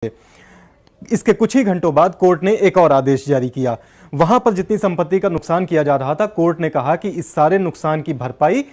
इसके कुछ ही घंटों बाद कोर्ट ने एक और आदेश जारी किया। वहां पर जितनी संपत्ति का नुकसान किया जा रहा था, कोर्ट ने कहा कि इस सारे नुकसान की भरपाई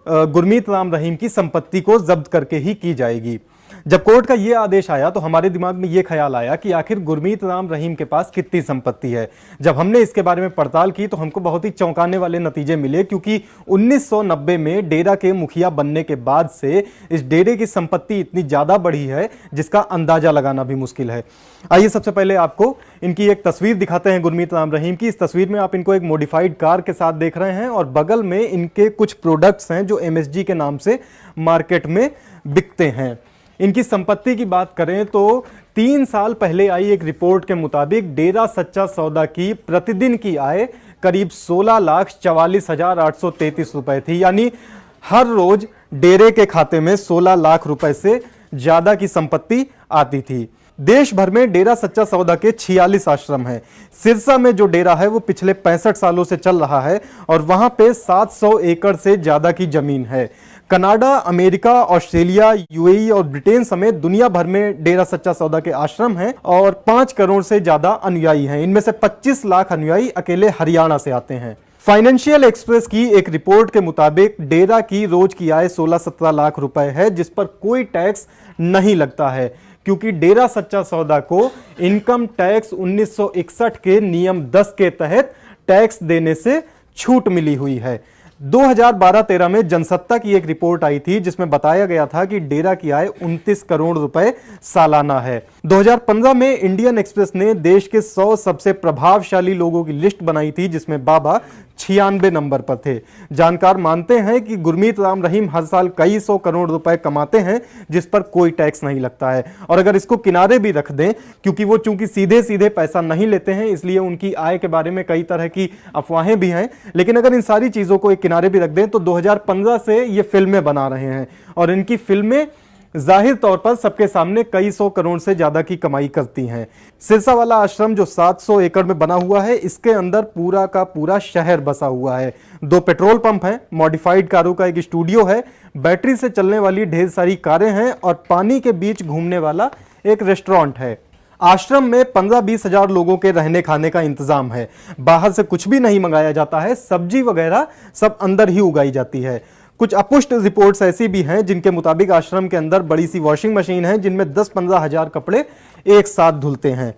गुरमीत राम रहीम की संपत्ति को जब्त करके ही की जाएगी। जब कोर्ट का यह आदेश आया तो हमारे दिमाग में यह ख्याल आया कि आखिर गुरमीत राम रहीम के पास कितनी संपत्ति है। जब हमने इसके बारे में पड़ताल की तो हमको बहुत ही चौंकाने वाले नतीजे मिले, क्योंकि 1990 में डेरा के मुखिया बनने के बाद से इस डेरे की संपत्ति इतनी ज्यादा बढ़ी है जिसका अंदाजा लगाना भी मुश्किल है। आइए सबसे पहले आपको इनकी एक तस्वीर दिखाते हैं गुरमीत राम रहीम की। इस तस्वीर में आप इनको एक मॉडिफाइड कार के साथ देख रहे हैं और बगल में इनके कुछ प्रोडक्ट्स हैं जो MSG के नाम से मार्केट में बिकते हैं। इनकी संपत्ति की बात करें तो 3 साल पहले आई एक रिपोर्ट के मुताबिक डेरा सच्चा सौदा की प्रतिदिन की आय करीब 16,44,833 रुपए थी। यानी हर रोज डेरे के खाते में 16 लाख रुपए से ज्यादा की संपत्ति आती थी। देश भर में डेरा सच्चा सौदा के 46 आश्रम हैं। सिरसा में जो डेरा है वो पिछले 65 सालों से चल रहा है और वहां पे 700 एकड़ से ज्यादा की जमीन है। कनाडा, अमेरिका, ऑस्ट्रेलिया, UAE और ब्रिटेन समेत दुनिया भर में डेरा सच्चा सौदा के आश्रम हैं और 5 करोड़ से ज्यादा अनुयायी हैं। इनमें से 25 लाख अनुयायी अकेले हरियाणा से आते हैं। फाइनेंशियल एक्सप्रेस की एक रिपोर्ट के मुताबिक डेरा की रोज की आय 16-17 लाख रुपए है, जिस पर कोई टैक्स नहीं लगता है, क्योंकि डेरा सच्चा सौदा को इनकम टैक्स 1961 के नियम 10 के तहत टैक्स देने से छूट मिली हुई है। 2012-13 में जनसत्ता की एक रिपोर्ट आई थी जिसमें बताया गया था कि डेरा की आय 29 करोड़ रुपए सालाना है। 2015 में इंडियन एक्सप्रेस ने देश के 100 सबसे प्रभावशाली लोगों की लिस्ट बनाई थी जिसमें बाबा 96 नंबर पर थे। जानकार मानते हैं कि गुरमीत राम रहीम हर साल कई 100 करोड़ रुपए कमाते हैं जिस पर कोई टैक्स नहीं लगता है। और अगर इसको किनारे भी रख दें, क्योंकि वो चूंकि सीधे सीधे पैसा नहीं लेते हैं इसलिए उनकी आय के बारे में कई तरह की अफवाहें भी हैं, लेकिन अगर इन सारी चीजों को एक किनारे भी रख दें तो 2015 से ये फिल्में बना रहे हैं और इनकी फिल्में जाहिर तौर पर सबके सामने कई 100 करोड़ से ज्यादा की कमाई करती हैं। सिरसा वाला आश्रम जो 700 एकड़ में बना हुआ है, इसके अंदर पूरा का पूरा शहर बसा हुआ है। 2 पेट्रोल पंप हैं, मॉडिफाइड कारों का एक स्टूडियो है, बैटरी से चलने वाली ढेर सारी कारें हैं और पानी के बीच घूमने वाला एक रेस्टोरेंट है। आश्रम में 15-20 हजार लोगों के रहने खाने का इंतजाम है। बाहर से कुछ भी नहीं मंगाया जाता है, सब्जी वगैरह सब अंदर ही उगाई जाती है। कुछ अपुष्ट रिपोर्ट्स ऐसी भी हैं जिनके मुताबिक आश्रम के अंदर बड़ी सी वॉशिंग मशीन है जिनमें 10-15 हजार कपड़े एक साथ धुलते हैं।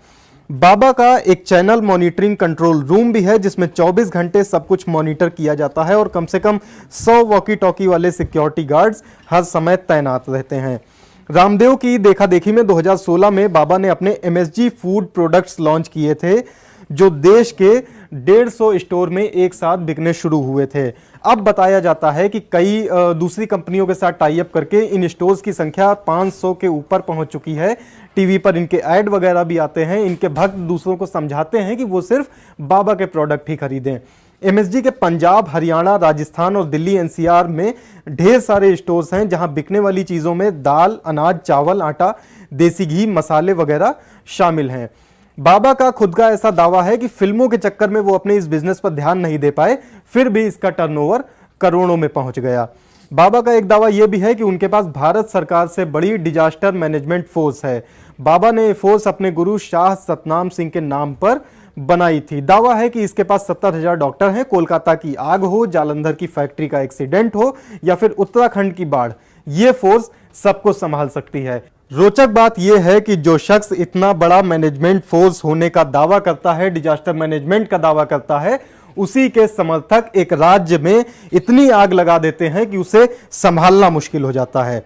बाबा का एक चैनल मॉनिटरिंग कंट्रोल रूम भी है जिसमें 24 घंटे सब कुछ मॉनिटर किया जाता है और कम से कम 100 वॉकी टॉकी वाले सिक्योरिटी गार्ड्स हर समय तैनात रहते हैं। रामदेव की देखा देखी में 2016 में बाबा ने अपने MSG फूड प्रोडक्ट्स लॉन्च किए थे जो देश के 150 स्टोर में एक साथ बिकने शुरू हुए थे। अब बताया जाता है कि कई दूसरी कंपनियों के साथ टाई अप करके इन स्टोर्स की संख्या 500 के ऊपर पहुंच चुकी है। टीवी पर इनके ऐड वगैरह भी आते हैं। इनके भक्त दूसरों को समझाते हैं कि वो सिर्फ बाबा के प्रोडक्ट ही खरीदें। MSG के पंजाब, हरियाणा, राजस्थान और दिल्ली NCR में ढेर सारे स्टोर्स हैं जहां बिकने वाली चीजों में दाल, अनाज, चावल, आटा, देसी घी, मसाले वगैरह शामिल हैं। बाबा का खुद का ऐसा दावा है कि फिल्मों के चक्कर में वो अपने इस बिजनेस पर ध्यान नहीं दे पाए, फिर भी इसका टर्नओवर करोड़ों में पहुंच गया। बाबा का एक दावा यह भी है कि उनके पास भारत सरकार से बड़ी डिजास्टर मैनेजमेंट फोर्स है। बाबा ने फोर्स अपने गुरु शाह सतनाम सिंह के नाम पर बनाई थी। दावा है कि इसके पास 70,000 डॉक्टर हैं। कोलकाता की आग हो, जालंधर की फैक्ट्री का एक्सीडेंट हो या फिर उत्तराखंड की बाढ़, ये फोर्स सबको संभाल सकती है। रोचक बात यह है कि जो शख्स इतना बड़ा मैनेजमेंट फोर्स होने का दावा करता है, डिजास्टर मैनेजमेंट का दावा करता है, उसी के समर्थक एक राज्य में इतनी आग लगा देते हैं कि उसे संभालना मुश्किल हो जाता है।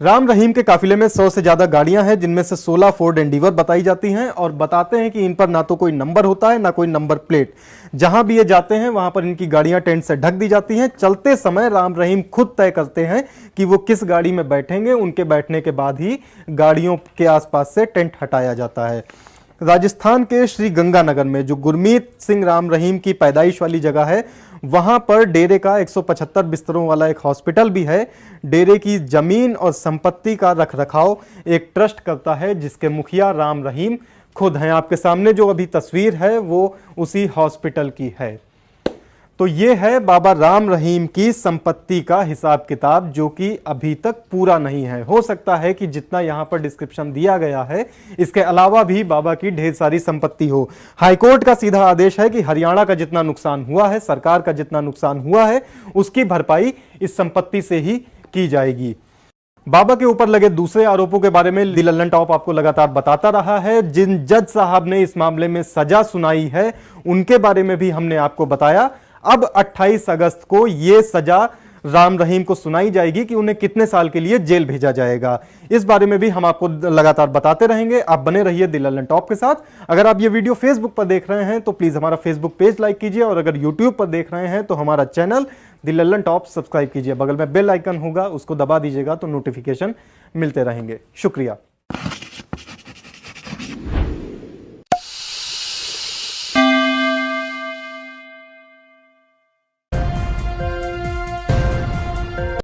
राम रहीम के काफिले में 100 से ज्यादा गाड़ियां हैं जिनमें से 16 फोर्ड एंडीवर बताई जाती हैं और बताते हैं कि इन पर ना तो कोई नंबर होता है ना कोई नंबर प्लेट। जहां भी ये जाते हैं वहां पर इनकी गाड़ियां टेंट से ढक दी जाती हैं। चलते समय राम रहीम खुद तय करते हैं कि वो किस गाड़ी में बैठेंगे। उनके बैठने के बाद ही गाड़ियों के आसपास से टेंट हटाया जाता है। राजस्थान के श्री गंगानगर में जो गुरमीत सिंह राम रहीम की पैदाइश वाली जगह है, वहां पर डेरे का 175 बिस्तरों वाला एक हॉस्पिटल भी है। डेरे की जमीन और संपत्ति का रखरखाव एक ट्रस्ट करता है जिसके मुखिया राम रहीम खुद हैं। आपके सामने जो अभी तस्वीर है वो उसी हॉस्पिटल की है। तो ये है बाबा राम रहीम की संपत्ति का हिसाब किताब, जो कि अभी तक पूरा नहीं है। हो सकता है कि जितना यहां पर डिस्क्रिप्शन दिया गया है इसके अलावा भी बाबा की ढेर सारी संपत्ति हो। हाईकोर्ट का सीधा आदेश है कि हरियाणा का जितना नुकसान हुआ है, सरकार का जितना नुकसान हुआ है, उसकी भरपाई इस संपत्ति से ही की जाएगी। बाबा के ऊपर लगे दूसरे आरोपों के बारे में दी लल्लन टॉप आपको लगातार बताता रहा है। जिन जज साहब ने इस मामले में सजा सुनाई है उनके बारे में भी हमने आपको बताया। अब 28 अगस्त को यह सजा राम रहीम को सुनाई जाएगी कि उन्हें कितने साल के लिए जेल भेजा जाएगा। इस बारे में भी हम आपको लगातार बताते रहेंगे। आप बने रहिए दी लल्लन टॉप के साथ। अगर आप ये वीडियो फेसबुक पर देख रहे हैं तो प्लीज हमारा फेसबुक पेज लाइक कीजिए, और अगर यूट्यूब पर देख रहे हैं तो हमारा चैनल दी लल्लन टॉप सब्सक्राइब कीजिए। बगल में बेल आइकन होगा, उसको दबा दीजिएगा तो नोटिफिकेशन मिलते रहेंगे। शुक्रिया।